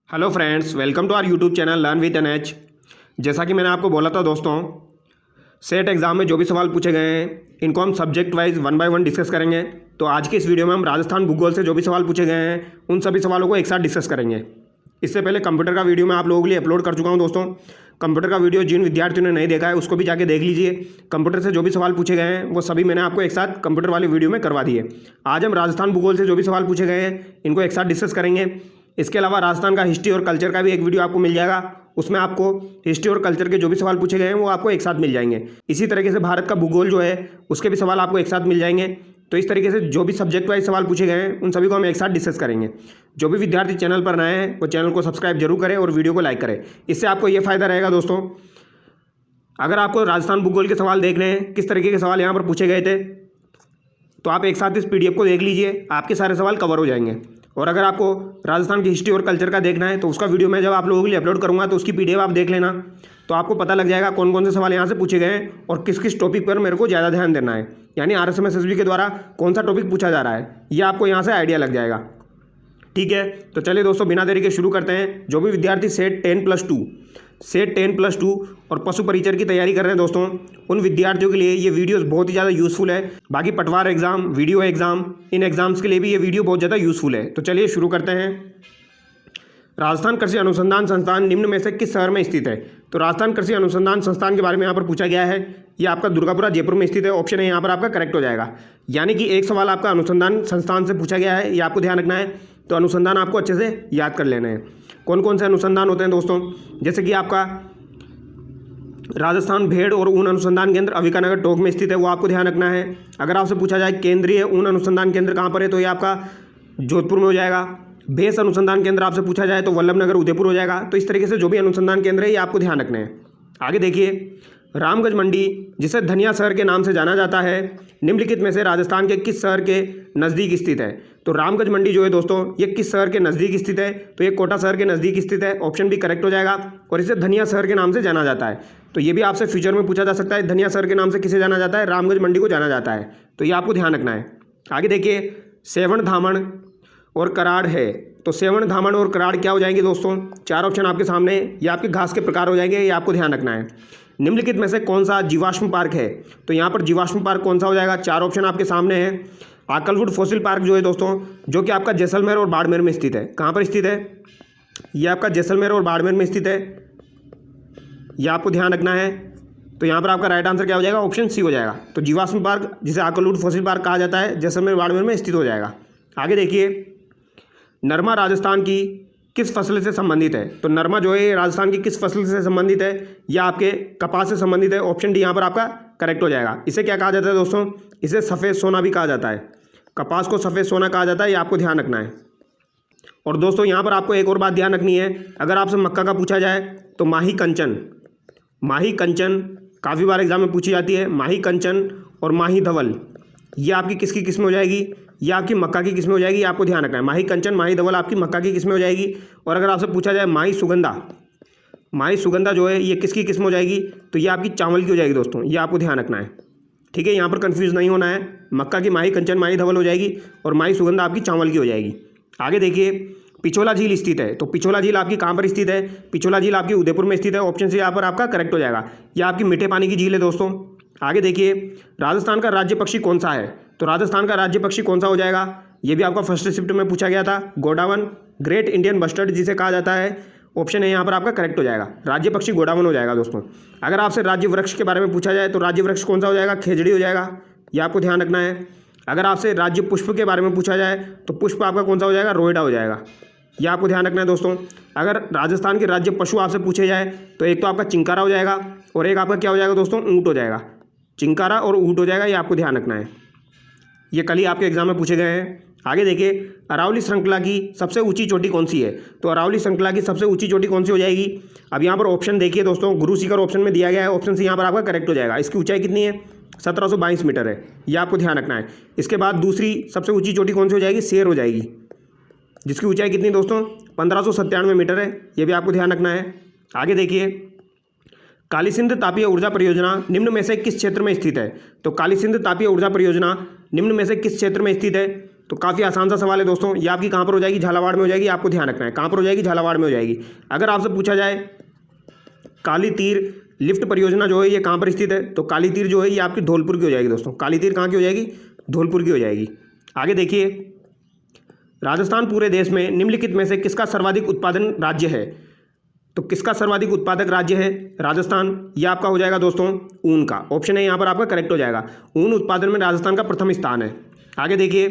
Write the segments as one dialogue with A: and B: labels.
A: Hello friends, welcome to our YouTube channel learn with NH. जैसा कि मैंने आपको बोला था दोस्तों, सेट एग्ज़ाम में जो भी सवाल पूछे गए हैं इनको हम subject wise one by one discuss करेंगे। तो आज की इस वीडियो में हम राजस्थान भूगोल से जो भी सवाल पूछे गए हैं उन सभी सवालों को एक साथ डिस्कस करेंगे। इससे पहले कंप्यूटर का वीडियो मैं आप लोगों के लिए अपलोड कर चुका हूं दोस्तों। कंप्यूटर का वीडियो जिन विद्यार्थियों ने नहीं देखा है उसको भी जाके देख लीजिए। कंप्यूटर से जो भी सवाल पूछे गए हैं वो सभी मैंने आपको एक साथ कंप्यूटर वाले वीडियो में करवा दिए। आज हम राजस्थान भूगोल से जो भी सवाल पूछे गए हैं इनको एक साथ डिस्कस करेंगे। इसके अलावा राजस्थान का हिस्ट्री और कल्चर का भी एक वीडियो आपको मिल जाएगा। उसमें आपको हिस्ट्री और कल्चर के जो भी सवाल पूछे गए हैं वो आपको एक साथ मिल जाएंगे। इसी तरीके से भारत का भूगोल जो है उसके भी सवाल आपको एक साथ मिल जाएंगे। तो इस तरीके से जो भी सब्जेक्ट वाइज सवाल पूछे गए हैं उन सभी को हम एक साथ डिस्कस करेंगे। जो भी विद्यार्थी चैनल पर नए हैं वो चैनल को सब्सक्राइब जरूर करें और वीडियो को लाइक करें। इससे आपको ये फ़ायदा रहेगा दोस्तों, अगर आपको राजस्थान भूगोल के सवाल देखने हैं किस तरीके के सवाल यहाँ पर पूछे गए थे तो आप एक साथ इस PDF को देख लीजिए, आपके सारे सवाल कवर हो जाएंगे। और अगर आपको राजस्थान की हिस्ट्री और कल्चर का देखना है तो उसका वीडियो मैं जब आप लोगों के लिए अपलोड करूँगा तो उसकी PDF आप देख लेना, तो आपको पता लग जाएगा कौन कौन से सवाल यहाँ से पूछे गए हैं और किस किस टॉपिक पर मेरे को ज़्यादा ध्यान देना है, यानी RSM-SSB के द्वारा कौन सा टॉपिक पूछा जा रहा है, ये आपको यहाँ से आइडिया लग जाएगा। ठीक है, तो चलिए दोस्तों बिना देरी के शुरू करते हैं। जो भी विद्यार्थी सेट 10+2 और पशु परिचर की तैयारी कर रहे हैं दोस्तों, उन विद्यार्थियों के लिए ये वीडियोस बहुत ही ज़्यादा यूज़फुल है। बाकी पटवार एग्ज़ाम, वीडियो एग्ज़ाम, इन एग्ज़ाम्स के लिए भी ये वीडियो बहुत ज़्यादा यूज़फुल है। तो चलिए शुरू करते हैं। राजस्थान कृषि अनुसंधान संस्थान निम्न में से किस शहर में स्थित है? तो राजस्थान कृषि अनुसंधान संस्थान के बारे में यहाँ पर पूछा गया है। ये आपका दुर्गापुरा जयपुर में स्थित है। ऑप्शन है यहाँ पर आपका करेक्ट हो जाएगा। यानी कि एक सवाल आपका अनुसंधान संस्थान से पूछा गया है, ये आपको ध्यान रखना है। तो अनुसंधान आपको अच्छे से याद कर लेना है। कौन कौन से अनुसंधान होते हैं दोस्तों, जैसे कि आपका राजस्थान भेड़ और ऊन अनुसंधान केंद्र अविकानगर टोंक में स्थित है, वो आपको ध्यान रखना है। अगर आपसे पूछा जाए केंद्रीय ऊन अनुसंधान केंद्र कहाँ पर है तो ये आपका जोधपुर में हो जाएगा। भैंस अनुसंधान केंद्र आपसे पूछा जाए तो वल्लभनगर उदयपुर हो जाएगा। तो इस तरीके से जो भी अनुसंधान केंद्र है ये आपको ध्यान रखना है। आगे देखिए, रामगढ़ मंडी जिसे धनिया शहर के नाम से जाना जाता है निम्नलिखित में से राजस्थान के किस शहर के नज़दीक स्थित है? तो रामगढ़ मंडी जो है दोस्तों ये किस शहर के नज़दीक स्थित है? तो ये कोटा शहर के नज़दीक स्थित है। ऑप्शन भी करेक्ट हो जाएगा। और इसे धनिया शहर के नाम से जाना जाता है। तो ये भी आपसे फ्यूचर में पूछा जा सकता है, धनिया शहर के नाम से किसे जाना जाता है? रामगढ़ मंडी को जाना जाता है। तो ये आपको ध्यान रखना है। आगे देखिए, सेवण धामण और कराड़ है। तो सेवण धामण और कराड़ क्या हो जाएंगे दोस्तों? चार ऑप्शन आपके सामने। ये आपके घास के प्रकार हो जाएंगे, ये आपको ध्यान रखना है। निम्नलिखित में से कौन सा जीवाश्म पार्क है? तो यहाँ पर जीवाश्म पार्क कौन सा हो जाएगा? चार ऑप्शन आपके सामने हैं। आकलवुड फॉसिल पार्क जो है दोस्तों, जो कि आपका जैसलमेर और बाड़मेर में स्थित है। कहाँ पर स्थित है? ये आपका जैसलमेर और बाड़मेर में स्थित है, यह आपको ध्यान रखना है। तो यहाँ पर आपका राइट आंसर क्या हो जाएगा? ऑप्शन सी हो जाएगा। तो जीवाश्म पार्क जिसे आकलवुड फॉसिल पार्क कहा जाता है जैसलमेर बाड़मेर में स्थित हो जाएगा। आगे देखिए, नरमा राजस्थान की किस फसल से संबंधित है? तो नरमा जो है राजस्थान की किस फसल से संबंधित है? या आपके कपास से संबंधित है। ऑप्शन डी यहाँ पर आपका करेक्ट हो जाएगा। इसे क्या कहा जाता है दोस्तों? इसे सफ़ेद सोना भी कहा जाता है। कपास को सफ़ेद सोना कहा जाता है, ये आपको ध्यान रखना है। और दोस्तों यहाँ पर आपको एक और बात ध्यान रखनी है, अगर आपसे मक्का का पूछा जाए तो माही कंचन काफ़ी बार एग्जाम में पूछी जाती है। माही कंचन और माही धवल ये आपकी किसकी किस्म हो जाएगी? ये आपकी मक्का की किस्म हो जाएगी, आपको ध्यान रखना है। माही कंचन, माही धवल आपकी मक्का की किस्म हो जाएगी। और अगर आपसे पूछा जाए माही सुगंधा जो है ये किसकी किस्म हो जाएगी? तो ये आपकी चावल की हो जाएगी दोस्तों, ये आपको ध्यान रखना है। ठीक है, यहाँ पर कंफ्यूज नहीं होना है। मक्का की माही कंचन माही धवल हो जाएगी और माही सुगंधा आपकी चावल की हो जाएगी। आगे देखिए, पिछोला झील स्थित है। तो पिछोला झील आपकी कहाँ पर स्थित है? पिछोला झील आपकी उदयपुर में स्थित है। ऑप्शन से यहाँ पर आपका करेक्ट हो जाएगा। यह आपकी मीठे पानी की झील है दोस्तों। आगे देखिए, राजस्थान का राज्य पक्षी कौन सा है? तो राजस्थान का राज्य पक्षी कौन सा हो जाएगा? ये भी आपका फर्स्ट शिफ्ट में पूछा गया था। गोडावन, ग्रेट इंडियन बस्टर्ड जिसे कहा जाता है। ऑप्शन है यहाँ पर आपका करेक्ट हो जाएगा। राज्य पक्षी गोडावन हो जाएगा दोस्तों। अगर आपसे राज्य वृक्ष के बारे में पूछा जाए तो राज्य वृक्ष कौन सा हो जाएगा? खेजड़ी हो जाएगा, ये आपको ध्यान रखना है। अगर आपसे राज्य पुष्प के बारे में पूछा जाए तो पुष्प आपका कौन सा हो जाएगा? रोहिड़ा हो जाएगा, यह आपको ध्यान रखना है दोस्तों। अगर राजस्थान के राज्य पशु आपसे पूछे जाए तो एक तो आपका चिंकारा हो जाएगा और एक आपका क्या हो जाएगा दोस्तों? ऊँट हो जाएगा। चिंकारा और ऊँट हो जाएगा, ये आपको ध्यान रखना है। ये कल ही आपके एग्जाम में पूछे गए हैं। आगे देखिए, अरावली श्रृंखला की सबसे ऊंची चोटी कौन सी है? तो अरावली श्रृंखला की सबसे ऊंची चोटी कौन सी हो जाएगी? अब यहाँ पर ऑप्शन देखिए दोस्तों, गुरु शिखर ऑप्शन में दिया गया है। ऑप्शन से यहाँ पर आपका करेक्ट हो जाएगा। इसकी ऊंचाई कितनी है? 1722 मीटर है, यह आपको ध्यान रखना है। इसके बाद दूसरी सबसे ऊंची चोटी कौन सी हो जाएगी? शेर हो जाएगी, जिसकी ऊंचाई कितनी दोस्तों? 1597 मीटर है, यह भी आपको ध्यान रखना है। आगे देखिए, कालीसिंध तापीय ऊर्जा परियोजना निम्न में से किस क्षेत्र में स्थित है? तो कालीसिंध तापीय ऊर्जा परियोजना निम्न में से किस क्षेत्र में स्थित है? तो काफ़ी आसान सा सवाल है दोस्तों। ये आपकी कहाँ पर हो जाएगी, झालावाड़ में हो जाएगी, आपको ध्यान रखना है कहाँ पर हो जाएगी, झालावाड़ में हो जाएगी। अगर आपसे पूछा जाए काली तीर लिफ्ट परियोजना जो है ये कहाँ पर स्थित है, तो काली तीर जो है ये आपकी धौलपुर की हो जाएगी दोस्तों। काली तीर कहाँ की हो जाएगी, धौलपुर की हो जाएगी। आगे देखिए, राजस्थान पूरे देश में निम्नलिखित में से किसका सर्वाधिक उत्पादन राज्य है, तो किसका सर्वाधिक उत्पादक राज्य है, राजस्थान। यह आपका हो जाएगा दोस्तों ऊन का, ऑप्शन है यहाँ पर आपका करेक्ट हो जाएगा। ऊन उत्पादन में राजस्थान का प्रथम स्थान है। आगे देखिए,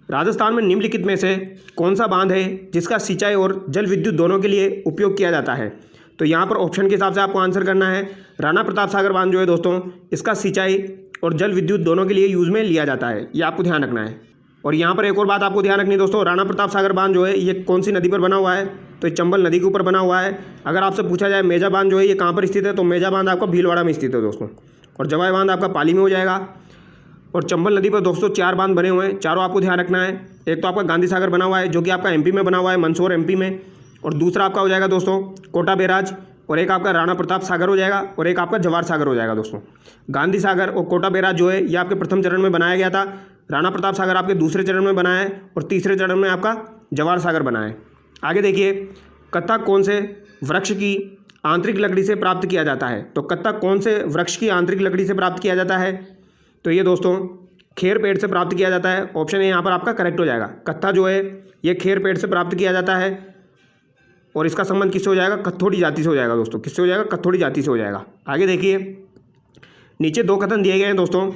A: राजस्थान में निम्नलिखित में से कौन सा बांध है जिसका सिंचाई और जल विद्युत दोनों के लिए उपयोग किया जाता है, तो यहाँ पर ऑप्शन के हिसाब से आपको आंसर करना है। राणा प्रताप सागर बांध जो है दोस्तों, इसका सिंचाई और जल विद्युत दोनों के लिए यूज़ में लिया जाता है, ये आपको ध्यान रखना है। और यहाँ पर एक और बात आपको ध्यान रखनी है दोस्तों, राणा प्रताप सागर बांध जो है ये कौन सी नदी पर बना हुआ है, तो ये चंबल नदी के ऊपर बना हुआ है। अगर आपसे पूछा जाए मेजा बांध जो है ये कहाँ पर स्थित है, तो मेजा बांध आपका भीलवाड़ा में स्थित है दोस्तों। और जवाई बांध आपका पाली में हो जाएगा। और चंबल नदी पर दोस्तों 4 बांध बने हुए हैं, चारों आपको ध्यान रखना है। एक तो आपका गांधी सागर बना हुआ है जो कि आपका एमपी में बना हुआ है, मंदसौर एमपी में। और दूसरा आपका हो जाएगा दोस्तों कोटा बैराज, और एक आपका राणा प्रताप सागर हो जाएगा, और एक आपका जवाहर सागर हो जाएगा दोस्तों। गांधी सागर और कोटा बैराज जो है ये आपके प्रथम चरण में बनाया गया था, राणा प्रताप सागर आपके दूसरे चरण में बना है, और तीसरे चरण में आपका जवाहर सागर बना है। आगे देखिए, कत्था कौन से वृक्ष की आंतरिक लकड़ी से प्राप्त किया जाता है, तो कत्था कौन से वृक्ष की आंतरिक लकड़ी से प्राप्त किया जाता है, तो ये दोस्तों खेर पेड़ से प्राप्त किया जाता है। ऑप्शन है यहाँ पर आपका करेक्ट हो जाएगा। कत्था जो है ये खेर पेड़ से प्राप्त किया जाता है, और इसका संबंध किससे हो जाएगा, कत्थोड़ी जाति से हो जाएगा दोस्तों। किससे हो जाएगा, कत्थोड़ी जाति से हो जाएगा। आगे देखिए, नीचे 2 कथन दिए गए हैं दोस्तों,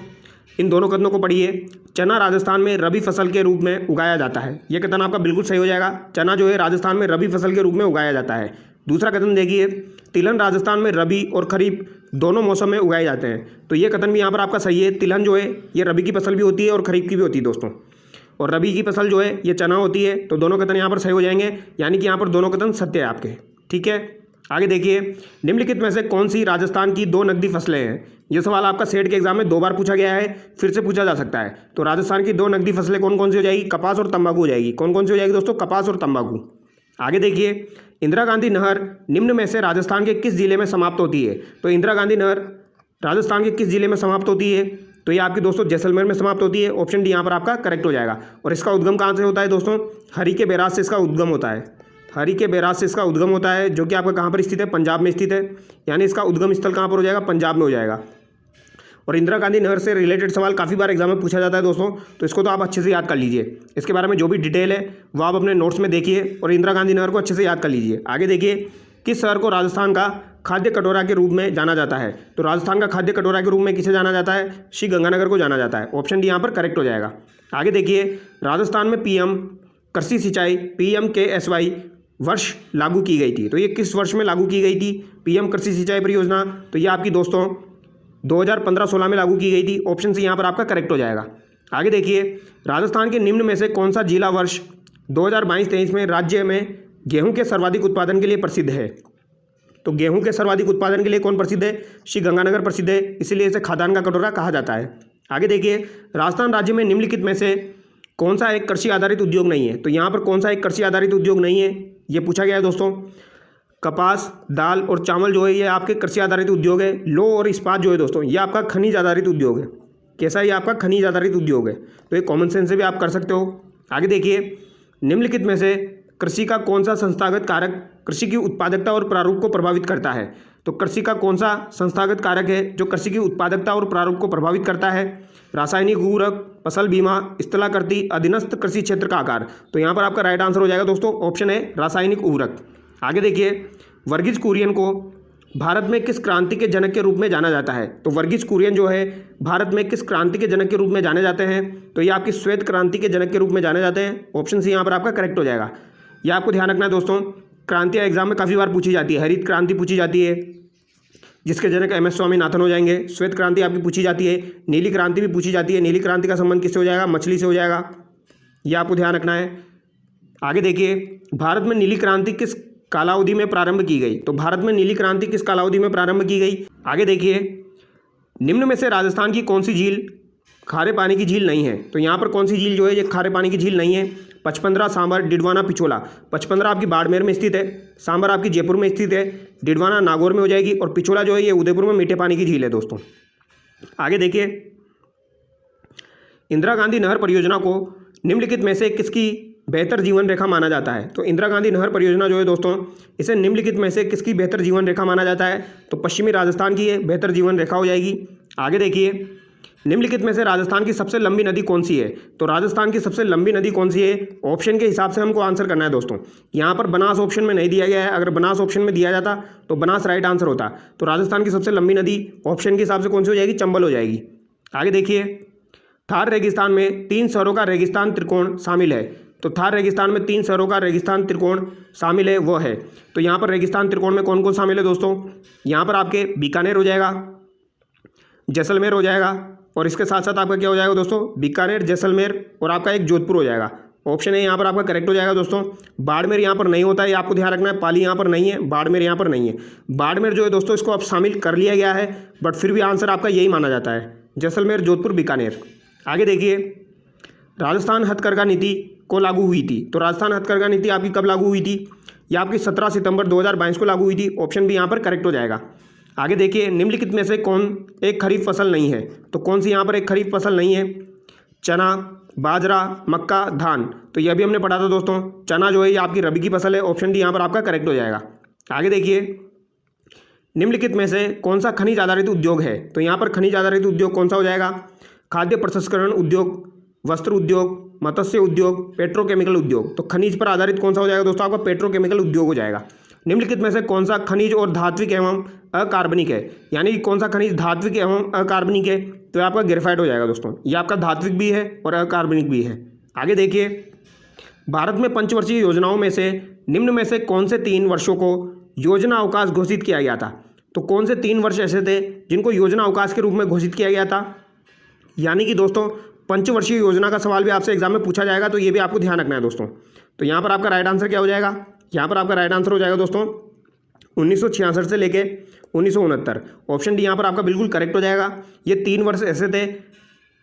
A: इन दोनों कथनों को पढ़िए। चना राजस्थान में रबी फसल के रूप में उगाया जाता है, ये कथन आपका बिल्कुल सही हो जाएगा। चना जो है राजस्थान में रबी फसल के रूप में उगाया जाता है। दूसरा कथन देखिए, तिलहन राजस्थान में रबी और खरीफ दोनों मौसम में उगाए जाते हैं, तो ये कथन भी यहाँ पर आपका सही है। तिलहन जो है ये रबी की फसल भी होती है और खरीफ की भी होती है दोस्तों, और रबी की फसल जो है ये चना होती है, तो दोनों कथन यहाँ पर सही हो जाएंगे, यानी कि यहाँ पर दोनों कथन सत्य है आपके। ठीक है, आगे देखिए, निम्नलिखित में से कौन सी राजस्थान की 2 नकदी फसलें हैं। ये सवाल आपका सेट के एग्जाम में 2 बार पूछा गया है, फिर से पूछा जा सकता है। तो राजस्थान की 2 नकदी फसलें कौन कौन सी हो जाएगी, कपास और तंबाकू हो जाएगी। कौन कौन सी हो जाएगी दोस्तों, कपास और तंबाकू। आगे देखिए, इंदिरा गांधी नहर निम्न में से राजस्थान के किस जिले में समाप्त होती है, तो इंदिरा गांधी नहर राजस्थान के किस जिले में समाप्त होती है, तो ये आपकी दोस्तों जैसलमेर में समाप्त होती है। ऑप्शन डी यहाँ पर आपका करेक्ट हो जाएगा। और इसका उद्गम कहाँ से होता है दोस्तों, हरी के बैराज से इसका उद्गम होता है। हरी के बैराज से इसका उद्गम होता है, जो कि आपका कहाँ पर स्थित है, पंजाब में स्थित है, यानी इसका उद्गम स्थल कहाँ पर हो जाएगा, पंजाब में हो जाएगा। और इंदिरा गांधी नहर से रिलेटेड सवाल काफ़ी बार एग्जाम में पूछा जाता है दोस्तों, तो इसको तो आप अच्छे से याद कर लीजिए। इसके बारे में जो भी डिटेल है वो आप अपने नोट्स में देखिए, और इंदिरा गांधी नहर को अच्छे से याद कर लीजिए। आगे देखिए, किस शहर को राजस्थान का खाद्य कटोरा के रूप में जाना जाता है, तो राजस्थान का खाद्य कटोरा के रूप में किसे जाना जाता है, श्री गंगानगर को जाना जाता है। ऑप्शन डी यहाँ पर करेक्ट हो जाएगा। आगे देखिए, राजस्थान में पीएम कृषि सिंचाई PMKSY वर्ष लागू की गई थी, तो ये किस वर्ष में लागू की गई थी, पीएम कृषि सिंचाई परियोजना, तो ये आपकी दोस्तों 2015-16 में लागू की गई थी। ऑप्शन सी यहाँ पर आपका करेक्ट हो जाएगा। आगे देखिए, राजस्थान के निम्न में से कौन सा जिला वर्ष 2022-23 में राज्य में गेहूं के सर्वाधिक उत्पादन के लिए प्रसिद्ध है, तो गेहूं के सर्वाधिक उत्पादन के लिए कौन प्रसिद्ध है, श्री गंगानगर प्रसिद्ध है, इसीलिए इसे खाद्यान्न का कटोरा कहा जाता है। आगे देखिए, राजस्थान राज्य में निम्नलिखित में से कौन सा एक कृषि आधारित उद्योग नहीं है, तो यहाँ पर कौन सा एक कृषि आधारित उद्योग नहीं है, ये पूछा गया है दोस्तों। कपास, दाल और चावल जो है ये आपके कृषि आधारित उद्योग है। लौह और इस्पात जो है दोस्तों ये आपका खनिज आधारित उद्योग है। कैसा है, ये आपका खनिज आधारित उद्योग है, तो ये कॉमन सेंस से भी आप कर सकते हो। आगे देखिए, निम्नलिखित में से कृषि का कौन सा संस्थागत कारक कृषि की उत्पादकता और प्रारूप को प्रभावित करता है, तो कृषि का कौन सा संस्थागत कारक है जो कृषि की उत्पादकता और प्रारूप को प्रभावित करता है, रासायनिक उर्वरक, फसल बीमा, स्थलाकृति, अधीनस्थ कृषि क्षेत्र का आकार, तो यहाँ पर आपका राइट आंसर हो जाएगा दोस्तों, ऑप्शन है रासायनिक उर्वरक। आगे देखिए, वर्गीज कुरियन को भारत में किस क्रांति के जनक के रूप में जाना जाता है, तो वर्गीज कुरियन जो है भारत में किस क्रांति के जनक के रूप में जाने जाते हैं, तो ये आपकी श्वेत क्रांति के जनक के रूप में जाने जाते हैं। ऑप्शन सी यहाँ पर आपका करेक्ट हो जाएगा। यह आपको ध्यान रखना है दोस्तों, क्रांतियाँ एग्जाम में काफ़ी बार पूछी जाती है। हरित क्रांति पूछी जाती है जिसके जनक MS स्वामीनाथन हो जाएंगे। श्वेत क्रांति आपकी पूछी जाती है। नीली क्रांति भी पूछी जाती है। नीली क्रांति का संबंध किससे हो जाएगा, मछली से हो जाएगा, यह आपको ध्यान रखना है। आगे देखिए, भारत में नीली क्रांति किस कालावधि में प्रारंभ की गई, तो भारत में नीली क्रांति किस कालावधि में प्रारंभ की गई। आगे देखिए, निम्न में से राजस्थान की कौन सी झील खारे पानी की झील नहीं है, तो यहाँ पर कौन सी झील जो है ये खारे पानी की झील नहीं है। पचपंदरा, सांबर, डिडवाना, पिछोला। पचपंदरा आपकी बाड़मेर में स्थित है, सांबर आपकी जयपुर में स्थित है, डिडवाना नागौर में हो जाएगी, और पिछोला जो है ये उदयपुर में मीठे पानी की झील है दोस्तों। आगे देखिए, इंदिरा गांधी नहर परियोजना को निम्नलिखित में से किसकी बेहतर जीवन रेखा माना जाता है? तो इंदिरा गांधी नहर परियोजना जो है दोस्तों, इसे निम्नलिखित में से किसकी बेहतर जीवन रेखा माना जाता है? तो पश्चिमी राजस्थान की ये बेहतर जीवन रेखा हो जाएगी। आगे देखिए, निम्नलिखित में से राजस्थान की सबसे लंबी नदी कौन सी है? तो राजस्थान की सबसे लंबी नदी कौन सी है? ऑप्शन के हिसाब से हमको आंसर करना है दोस्तों। यहाँ पर बनास ऑप्शन में नहीं दिया गया है, अगर बनास ऑप्शन में दिया जाता तो बनास राइट आंसर होता। तो राजस्थान की सबसे लंबी नदी ऑप्शन के हिसाब से कौन सी हो जाएगी? चंबल हो जाएगी। आगे देखिए, थार रेगिस्तान में 3 शहरों का रेगिस्तान त्रिकोण शामिल है। तो थार रेगिस्तान में 3 शहरों का रेगिस्तान त्रिकोण शामिल है, वो है। तो यहाँ पर रेगिस्तान त्रिकोण में कौन कौन शामिल है दोस्तों? यहाँ पर आपके बीकानेर हो जाएगा, जैसलमेर हो जाएगा, और इसके साथ साथ आपका क्या हो जाएगा दोस्तों? बीकानेर, जैसलमेर और आपका एक जोधपुर हो जाएगा। ऑप्शन ए यहाँ पर आपका करेक्ट हो जाएगा दोस्तों। बाड़मेर यहाँ पर नहीं होता है, ये आपको ध्यान रखना है। पाली यहाँ पर नहीं है, बाड़मेर यहाँ पर नहीं है। बाड़मेर जो है दोस्तों, इसको अब शामिल कर लिया गया है, बट फिर भी आंसर आपका यही माना जाता है, जैसलमेर, जोधपुर, बीकानेर। आगे देखिए, राजस्थान हथकरघा नीति को लागू हुई थी। तो राजस्थान हथकरघा नीति आपकी कब लागू हुई थी? ये आपकी 17 सितंबर 2022 को लागू हुई थी। ऑप्शन भी यहाँ पर करेक्ट हो जाएगा। आगे देखिए, निम्नलिखित में से कौन एक खरीफ फसल नहीं है? तो कौन सी यहाँ पर एक खरीफ फसल नहीं है? चना, बाजरा, मक्का, धान। तो यह भी हमने पढ़ा था दोस्तों। चना जो है ये आपकी रबी की फसल है। ऑप्शन डी यहाँ पर आपका करेक्ट हो जाएगा। आगे देखिए, निम्नलिखित में से कौन सा खनिज आधारित उद्योग है? तो यहाँ पर खनिज आधारित उद्योग कौन सा हो जाएगा? खाद्य प्रसंस्करण उद्योग, वस्त्र उद्योग, मत्स्य उद्योग, पेट्रोकेमिकल उद्योग। तो खनिज पर आधारित कौन सा हो जाएगा दोस्तों? आपका पेट्रोकेमिकल उद्योग हो जाएगा। निम्नलिखित में से कौन सा खनिज और धात्विक एवं अकार्बनिक है? यानी कि कौन सा खनिज धात्विक एवं अकार्बनिक है? तो आपका ग्रेफाइट हो जाएगा दोस्तों। ये आपका धात्विक भी है और अकार्बनिक भी है। आगे देखिए, भारत में पंचवर्षीय योजनाओं में से निम्न में से कौन से 3 वर्षों को योजना अवकाश घोषित किया गया था? तो कौन से 3 वर्ष ऐसे थे जिनको योजना अवकाश के रूप में घोषित किया गया था? यानी कि दोस्तों, पंचवर्षीय योजना का सवाल भी आपसे एग्जाम में पूछा जाएगा, तो ये भी आपको ध्यान रखना है दोस्तों। तो यहाँ पर आपका राइट आंसर क्या हो जाएगा? यहाँ पर आपका राइट आंसर हो जाएगा दोस्तों 1966 से लेके 1969। ऑप्शन डी यहाँ पर आपका बिल्कुल करेक्ट हो जाएगा। ये 3 वर्ष ऐसे थे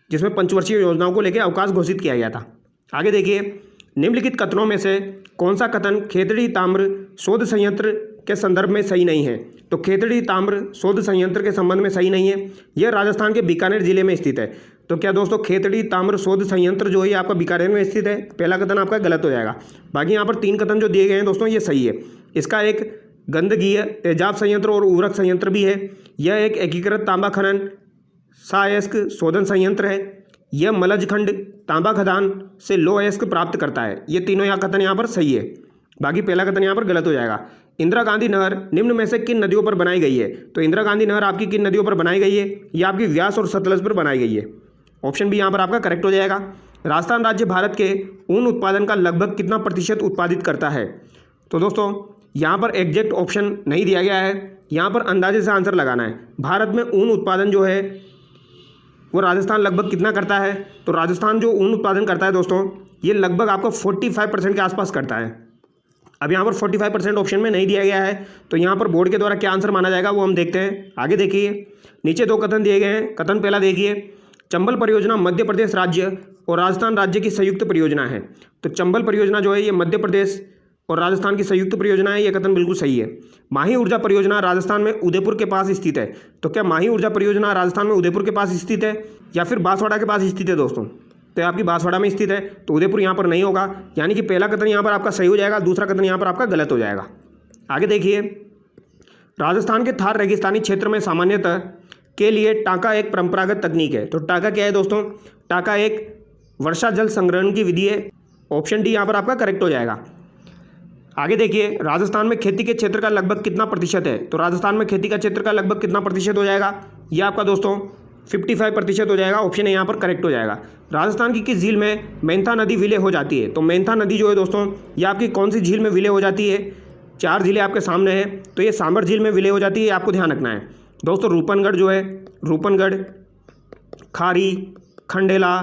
A: जिसमें पंचवर्षीय योजनाओं को लेकर अवकाश घोषित किया गया था। आगे देखिए, निम्नलिखित कथनों में से कौन सा कथन खेतड़ी ताम्र शोध संयंत्र के संदर्भ में सही नहीं है? तो खेतड़ी ताम्र शोध संयंत्र के संबंध में सही नहीं है। यह राजस्थान के बीकानेर जिले में स्थित है। तो क्या दोस्तों, खेतड़ी ताम्र शोध संयंत्र जो है आपका बीकानेर में स्थित है? पहला कथन आपका गलत हो जाएगा। बाकी यहाँ पर 3 कथन जो दिए गए हैं दोस्तों, ये सही है। इसका एक गंदकीय तेजाब संयंत्र और उर्वरक संयंत्र भी है। यह एक एकीकृत तांबा खनन सहायस्क शोधन संयंत्र है। यह मलजखंड तांबा खदान से लोअयस्क प्राप्त करता है। ये तीनों कथन यहाँ पर सही है। बाकी पहला कथन यहाँ पर गलत हो जाएगा। इंदिरा गांधी नहर निम्न में से किन नदियों पर बनाई गई है? तो इंदिरा गांधी नहर आपकी किन नदियों पर बनाई गई है? ये आपकी व्यास और सतलज पर बनाई गई है। ऑप्शन भी यहाँ पर आपका करेक्ट हो जाएगा। राजस्थान राज्य भारत के ऊन उत्पादन का लगभग कितना प्रतिशत उत्पादित करता है? तो दोस्तों, यहाँ पर एग्जैक्ट ऑप्शन नहीं दिया गया है, यहाँ पर अंदाजे से आंसर लगाना है। भारत में ऊन उत्पादन जो है वो राजस्थान लगभग कितना करता है? तो राजस्थान जो ऊन उत्पादन करता है दोस्तों, ये लगभग आपको 45% के आसपास करता है। अब यहाँ पर 45% ऑप्शन में नहीं दिया गया है, तो यहाँ पर बोर्ड के द्वारा क्या आंसर माना जाएगा वो हम देखते हैं। आगे देखिए, नीचे 2 कथन दिए गए हैं। कथन पहला देखिए, चंबल परियोजना मध्य प्रदेश राज्य और राजस्थान राज्य की संयुक्त परियोजना है। तो चंबल परियोजना जो है ये मध्य प्रदेश और राजस्थान की संयुक्त परियोजना है। ये कथन बिल्कुल सही है। माही ऊर्जा परियोजना राजस्थान में उदयपुर के पास स्थित है। तो क्या माही ऊर्जा परियोजना राजस्थान में उदयपुर के पास स्थित है या फिर बांसवाड़ा के पास स्थित है दोस्तों? तो आपकी बांसवाड़ा में स्थित है, तो उदयपुर यहाँ पर नहीं होगा। यानी कि पहला कथन यहाँ पर आपका सही हो जाएगा, दूसरा कथन यहाँ पर आपका गलत हो जाएगा। आगे देखिए, राजस्थान के थार रेगिस्तानी क्षेत्र में सामान्यतः के लिए टाँका एक परंपरागत तकनीक है। तो टाँका क्या है दोस्तों? टाँका एक वर्षा जल संग्रहण की विधि है। ऑप्शन डी यहाँ पर आपका करेक्ट हो जाएगा। आगे देखिए, राजस्थान में खेती के क्षेत्र का लगभग कितना प्रतिशत है? तो राजस्थान में खेती का क्षेत्र का लगभग कितना प्रतिशत हो जाएगा? ये आपका दोस्तों 55% हो जाएगा। ऑप्शन ए यहाँ पर करेक्ट हो जाएगा। राजस्थान की किस झील में मेंथा नदी विलय हो जाती है? तो मेंथा नदी जो है दोस्तों, ये आपकी कौन सी झील में विलय हो जाती है? 4 झीलें आपके सामने हैं, तो ये सांबर झील में विलय हो जाती है। आपको ध्यान रखना है दोस्तों। रूपनगढ़ जो है, रूपनगढ़, खारी, खंडेला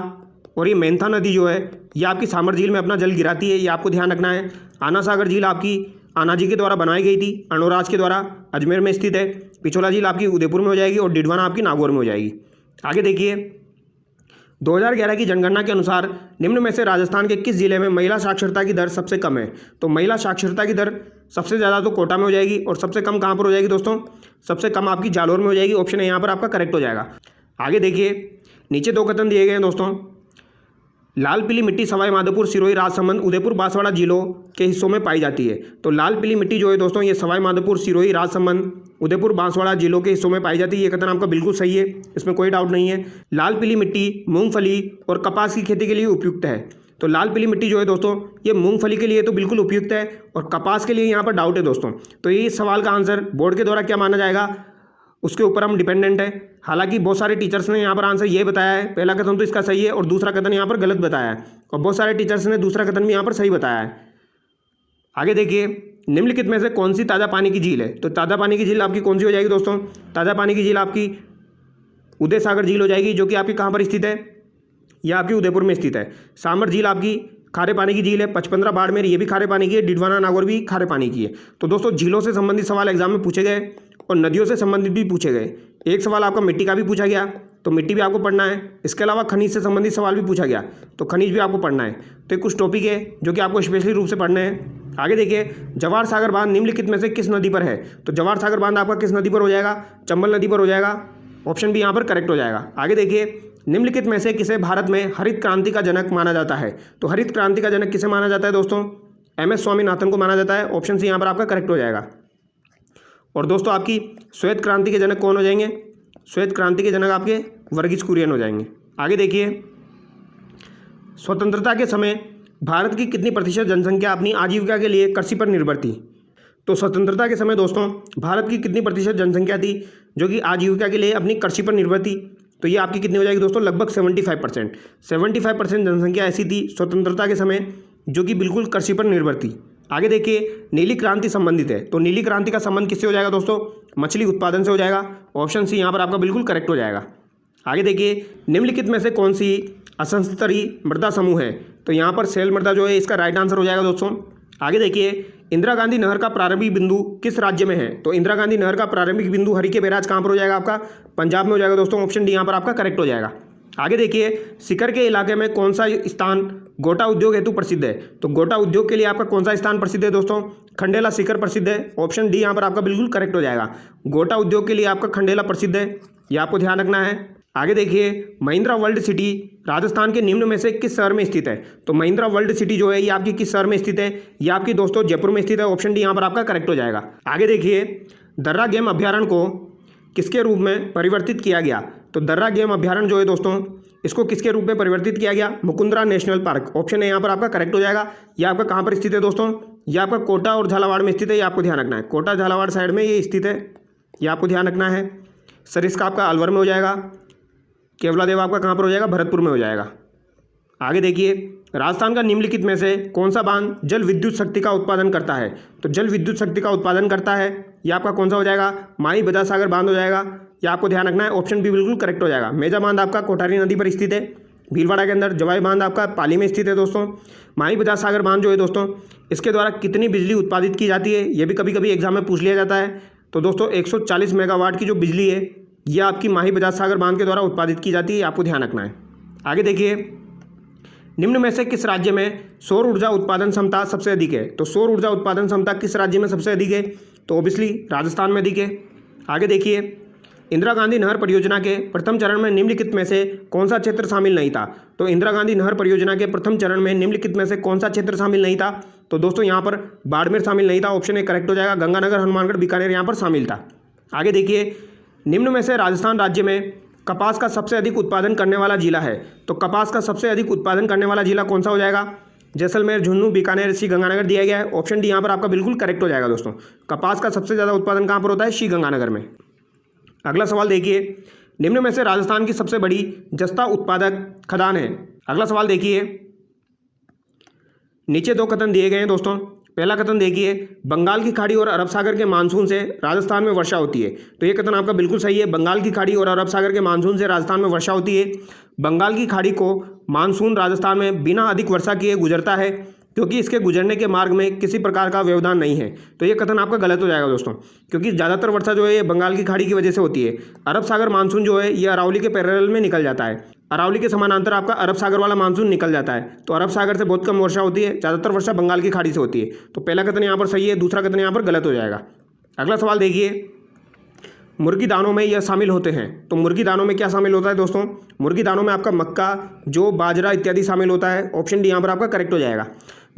A: और ये मेंथा नदी जो है ये आपकी सांबर झील में अपना जल गिराती है। ये आपको ध्यान रखना है। आना सागर झील आपकी आनाजी के द्वारा बनाई गई थी, अणोराज के द्वारा, अजमेर में स्थित है। पिछोला झील आपकी उदयपुर में हो जाएगी और डिडवाना आपकी नागौर में हो जाएगी। आगे देखिए, 2011 की जनगणना के अनुसार निम्न में से राजस्थान के किस जिले में महिला साक्षरता की दर सबसे कम है? तो महिला साक्षरता की दर सबसे ज़्यादा तो कोटा में हो जाएगी और सबसे कम कहाँ पर हो जाएगी दोस्तों? सबसे कम आपकी जालौर में हो जाएगी। ऑप्शन है यहाँ पर आपका करेक्ट हो जाएगा। आगे देखिए, नीचे 2 कथन दिए गए हैं दोस्तों। लाल पीली मिट्टी सवाई माधोपुर, सिरोही, राजसमंद, उदयपुर, बांसवाड़ा जिलों के हिस्सों में पाई जाती है। तो लाल पीली मिट्टी जो है दोस्तों ये सवाई माधोपुर, सिरोही, राजसमंद, उदयपुर, बांसवाड़ा जिलों के हिस्सों में पाई जाती है। ये कथन आपका बिल्कुल सही है, इसमें कोई डाउट नहीं है। लाल पीली मिट्टी मूंगफली और कपास की खेती के लिए उपयुक्त है। तो लाल पीली मिट्टी जो है दोस्तों ये मूंगफली के लिए तो बिल्कुल उपयुक्त है और कपास के लिए यहाँ पर डाउट है दोस्तों। तो ये सवाल का आंसर बोर्ड के द्वारा क्या माना जाएगा उसके ऊपर हम डिपेंडेंट है। हालांकि बहुत सारे टीचर्स ने यहाँ पर आंसर ये बताया है, पहला कथन तो इसका सही है और दूसरा कथन यहाँ पर गलत बताया है, और बहुत सारे टीचर्स ने दूसरा कथन भी यहाँ पर सही बताया है। आगे देखिए, निम्नलिखित में से कौन सी ताज़ा पानी की झील है? तो ताज़ा पानी की झील आपकी कौन सी हो जाएगी दोस्तों? ताज़ा पानी की झील आपकी उदय सागर झील हो जाएगी, जो कि आपकी कहाँ पर स्थित है? यह आपकी उदयपुर में स्थित है। सामर झील आपकी खारे पानी की झील है। 55 बाड़मेर ये भी खारे पानी की है। डिडवाना नागौर भी खारे पानी की है। तो दोस्तों झीलों से संबंधित सवाल एग्जाम में पूछे गए और नदियों से संबंधित भी पूछे गए। एक सवाल आपका मिट्टी का भी पूछा गया, तो मिट्टी भी आपको पढ़ना है। इसके अलावा खनिज से संबंधित सवाल भी पूछा गया, तो खनिज भी आपको पढ़ना है। तो ये कुछ टॉपिक है जो कि आपको स्पेशली रूप से पढ़ने हैं। आगे देखिए, जवाहर सागर बांध निम्नलिखित में से किस नदी पर है? तो जवाहर सागर बांध आपका किस नदी पर हो जाएगा? चंबल नदी पर हो जाएगा। ऑप्शन भी यहाँ पर करेक्ट हो जाएगा। आगे देखिए, निम्नलिखित में से किसे भारत में हरित क्रांति का जनक माना जाता है? तो हरित क्रांति का जनक किसे माना जाता है दोस्तों? MS स्वामीनाथन को माना जाता है। ऑप्शन सी यहाँ पर आपका करेक्ट हो जाएगा। और दोस्तों आपकी श्वेत क्रांति के जनक कौन हो जाएंगे? श्वेत क्रांति के जनक आपके वर्गीज कुरियन हो जाएंगे। आगे देखिए, स्वतंत्रता के समय भारत की कितनी प्रतिशत जनसंख्या अपनी आजीविका के लिए कृषि पर निर्भर थी? तो स्वतंत्रता के समय दोस्तों भारत की कितनी प्रतिशत जनसंख्या थी जो कि आजीविका के लिए अपनी कृषि पर निर्भर थी? तो ये आपकी कितनी हो जाएगी दोस्तों? लगभग 75%। 75% जनसंख्या ऐसी थी स्वतंत्रता के समय जो कि बिल्कुल कृषि पर निर्भर थी। आगे देखिए, नीली क्रांति संबंधित है। तो नीली क्रांति का संबंध किससे हो जाएगा दोस्तों? मछली उत्पादन से हो जाएगा। ऑप्शन सी यहाँ पर आपका बिल्कुल करेक्ट हो जाएगा। आगे देखिए, निम्नलिखित में से कौन सी असंस्तरीय मृदा समूह है? तो यहाँ पर सेल मृदा जो है इसका राइट आंसर हो जाएगा दोस्तों। आगे देखिए, इंदिरा गांधी नहर का प्रारंभिक बिंदु किस राज्य में है? तो इंदिरा गांधी नहर का प्रारंभिक बिंदु हरिके बैराज कहाँ पर हो जाएगा आपका? पंजाब में हो जाएगा दोस्तों। ऑप्शन डी यहाँ पर आपका करेक्ट हो जाएगा। आगे देखिए, सीकर के इलाके में कौन सा स्थान गोटा उद्योग हेतु प्रसिद्ध है? तो गोटा उद्योग के लिए आपका कौन सा स्थान प्रसिद्ध है दोस्तों? खंडेला सीकर प्रसिद्ध है। ऑप्शन डी यहाँ पर आपका बिल्कुल करेक्ट हो जाएगा। गोटा उद्योग के लिए आपका खंडेला प्रसिद्ध है, यह आपको ध्यान रखना है। आगे देखिए, महिंद्रा वर्ल्ड सिटी राजस्थान के निम्न में से किस शहर में स्थित है? तो महिंद्रा वर्ल्ड सिटी जो है ये आपकी किस शहर में स्थित है? ये आपकी दोस्तों जयपुर में स्थित है। ऑप्शन डी यहाँ पर आपका करेक्ट हो जाएगा। आगे देखिए, दर्रा गेम अभ्यारण्य को किसके रूप में परिवर्तित किया गया? तो दर्रा गेम अभ्यारण्य जो है दोस्तों इसको किसके रूप में परिवर्तित किया गया? Mukundra national park. ऑप्शन है यहाँ पर आपका करेक्ट हो जाएगा। यह आपका कहाँ पर स्थित है दोस्तों? यह आपका कोटा और झालावाड़ में स्थित है, ये आपको ध्यान रखना है। कोटा झालावाड़ साइड में ये स्थित है, यह आपको ध्यान रखना है। सरिस्का आपका अलवर में हो जाएगा। केवलादेव आपका कहाँ पर हो जाएगा? भरतपुर में हो जाएगा। आगे देखिए, राजस्थान का निम्नलिखित में से कौन सा बांध जल विद्युत शक्ति का उत्पादन करता है? तो जल विद्युत शक्ति का उत्पादन करता है यह आपका कौन सा हो जाएगा? माही बजाज सागर बांध हो जाएगा। यह आपको ध्यान रखना है। ऑप्शन बी बिल्कुल करेक्ट हो जाएगा। मेजा बांध आपका कोठारी नदी पर स्थित है भीलवाड़ा के अंदर। जवाई बांध आपका पाली में स्थित है दोस्तों। माही बजाज सागर बांध जो है दोस्तों इसके द्वारा कितनी बिजली उत्पादित की जाती है? ये भी कभी कभी एग्जाम में पूछ लिया जाता है। तो दोस्तों 140 मेगावाट की जो बिजली है यह आपकी माही बजाज सागर बांध के द्वारा उत्पादित की जाती है, आपको ध्यान रखना है। आगे देखिए, निम्न में से किस राज्य में सौर ऊर्जा उत्पादन क्षमता सबसे अधिक है? तो सौर ऊर्जा उत्पादन क्षमता किस राज्य में सबसे अधिक है? तो ऑब्वियसली राजस्थान में अधिक है। आगे देखिए, इंदिरा गांधी नहर परियोजना के प्रथम चरण में निम्नलिखित में से कौन सा क्षेत्र शामिल नहीं था? तो इंदिरा गांधी नहर परियोजना के प्रथम चरण में निम्नलिखित में से कौन सा क्षेत्र शामिल नहीं था? तो दोस्तों यहाँ पर बाड़मेर शामिल नहीं था। ऑप्शन ए करेक्ट हो जाएगा। गंगानगर, हनुमानगढ़, बीकानेर यहाँ पर शामिल था। आगे देखिए, निम्न में से राजस्थान राज्य में कपास का सबसे अधिक उत्पादन करने वाला जिला है? तो कपास का सबसे अधिक उत्पादन करने वाला जिला कौन सा हो जाएगा? जैसलमेर, झुंझुनू, बीकानेर, श्री गंगानगर दिया गया है। ऑप्शन डी यहाँ पर आपका बिल्कुल करेक्ट हो जाएगा दोस्तों। कपास का सबसे ज़्यादा उत्पादन कहाँ पर होता है? श्री गंगानगर में। अगला सवाल देखिए, निम्न में से राजस्थान की सबसे बड़ी जस्ता उत्पादक खदान है? अगला सवाल देखिए, नीचे दो कथन दिए गए हैं दोस्तों। पहला कथन देखिए, बंगाल की खाड़ी और अरब सागर के मानसून से राजस्थान में वर्षा होती है। तो ये कथन आपका बिल्कुल सही है। बंगाल की खाड़ी और अरब सागर के मानसून से राजस्थान में वर्षा होती है। बंगाल की खाड़ी को मानसून राजस्थान में बिना अधिक वर्षा किए गुजरता है क्योंकि इसके गुजरने के मार्ग में किसी प्रकार का व्यवधान नहीं है। तो ये कथन आपका गलत हो जाएगा दोस्तों, क्योंकि ज़्यादातर वर्षा जो है ये बंगाल की खाड़ी की वजह से होती है। अरब सागर मानसून जो है ये अरावली के पैरेलल में निकल जाता है। अरावली के समानांतर आपका अरब सागर वाला मानसून निकल जाता है। तो अरब सागर से बहुत कम वर्षा होती है, ज़्यादातर वर्षा बंगाल की खाड़ी से होती है। तो पहला कथन यहाँ पर सही है, दूसरा कथन यहाँ पर गलत हो जाएगा। अगला सवाल देखिए, मुर्गी दानों में यह शामिल होते हैं। तो मुर्गी दानों में क्या शामिल होता है दोस्तों? मुर्गी दानों में आपका मक्का, जौ, बाजरा इत्यादि शामिल होता है। ऑप्शन डी यहाँ पर आपका करेक्ट हो जाएगा।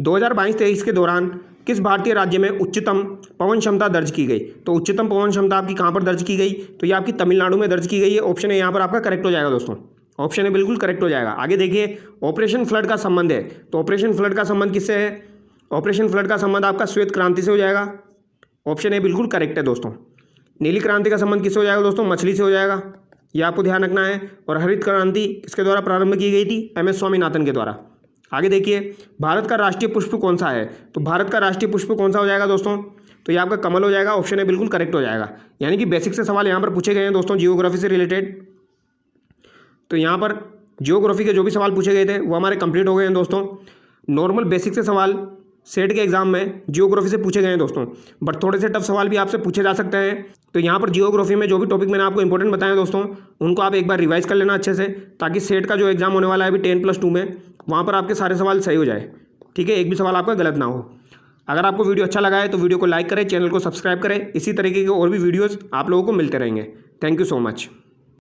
A: 2022-23 के दौरान किस भारतीय राज्य में उच्चतम पवन क्षमता दर्ज की गई? तो उच्चतम पवन क्षमता आपकी कहाँ पर दर्ज की गई? तो ये आपकी तमिलनाडु में दर्ज की गई है। ऑप्शन है यहाँ पर आपका करेक्ट हो जाएगा दोस्तों। ऑप्शन है बिल्कुल करेक्ट हो जाएगा। आगे देखिए, ऑपरेशन फ्लड का संबंध है। तो ऑपरेशन फ्लड का संबंध किससे है? ऑपरेशन फ्लड का संबंध आपका श्वेत क्रांति से हो जाएगा। ऑप्शन ए बिल्कुल करेक्ट है दोस्तों। नीली क्रांति का संबंध किससे हो जाएगा दोस्तों? मछली से हो जाएगा, यह आपको ध्यान रखना है। और हरित क्रांति किसके द्वारा प्रारंभ की गई थी? MS स्वामीनाथन के द्वारा। आगे देखिए, भारत का राष्ट्रीय पुष्प कौन सा है? तो भारत का राष्ट्रीय पुष्प कौन सा हो जाएगा दोस्तों? तो ये आपका कमल हो जाएगा। ऑप्शन ए बिल्कुल करेक्ट हो जाएगा। यानी कि बेसिक से सवाल यहाँ पर पूछे गए हैं दोस्तों जियोग्राफी से रिलेटेड। तो यहाँ पर जियोग्राफी के जो भी सवाल पूछे गए थे वो हमारे कंप्लीट हो गए हैं दोस्तों। नॉर्मल बेसिक से सवाल सेट के एग्जाम में जियोग्राफी से पूछे गए हैं दोस्तों, बट थोड़े से टफ सवाल भी आपसे पूछे जा सकते हैं। तो यहाँ पर जियोग्राफी में जो भी टॉपिक मैंने आपको इंपॉर्टेंट बताए दोस्तों, उनको आप एक बार रिवाइज कर लेना अच्छे से, ताकि सेट का जो एग्जाम होने वाला है अभी 10+2 में, वहाँ पर आपके सारे सवाल सही हो जाए। ठीक है, एक भी सवाल आपका गलत ना हो। अगर आपको वीडियो अच्छा लगा है तो वीडियो को लाइक करें, चैनल को सब्सक्राइब करें। इसी तरीके के और भी वीडियोज़ आप लोगों को मिलते रहेंगे। Thank you so much.